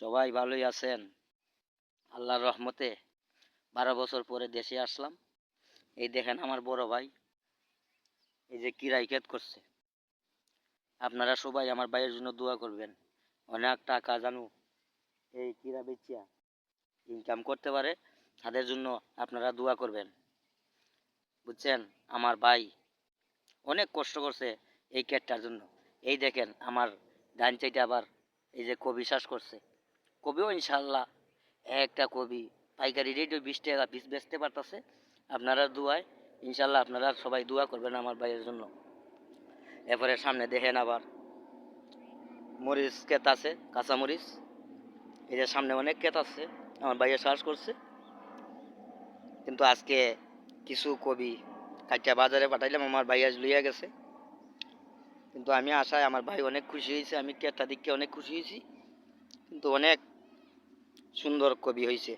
সবাই ভালোই আছেন? আল্লাহর রহমতে 12 বছর পরে দেশে আসলাম। এই দেখেন আমার বড় ভাই এই যে কিরাই ক্ষেত করছে। আপনারা সবাই আমার ভাইয়ের জন্য দোয়া করবেন। অনেক টাকা জানু এই কিরা বেচিয়া ইনকাম করতে পারে, তাদের জন্য আপনারা দোয়া করবেন, বুঝছেন? আমার ভাই অনেক কষ্ট করছে এই ক্ষেতটার জন্য। এই দেখেন আমার ধান চাইতে আবার এই যে কবি চাষ করছে। কবিও ইনশাল্লাহ একটা কবি পাইকারি রেটে 20 টাকা পিস বেচতে পারতেছে। আপনারা দোয়ায় ইনশাল্লাহ আপনারা সবাই দোয়া করবেন আমার ভাইয়ের জন্য। এরপরে সামনে দেখেন আবার মরিচ ক্ষেত আছে, কাঁচা মরিচ। এই যে সামনে অনেক ক্ষেত আছে, আমার ভাইয়া চাষ করছে। কিন্তু আজকে কিছু কবি কাটিয়া বাজারে পাঠাইলাম, আমার ভাইয়া লইয়া গেছে। কিন্তু আমি আশায় আমার ভাই অনেক খুশি হয়েছে, আমি ক্ষেতটা দেখে অনেক খুশি হয়েছি। কিন্তু অনেক সুন্দর কবি হয়েছে।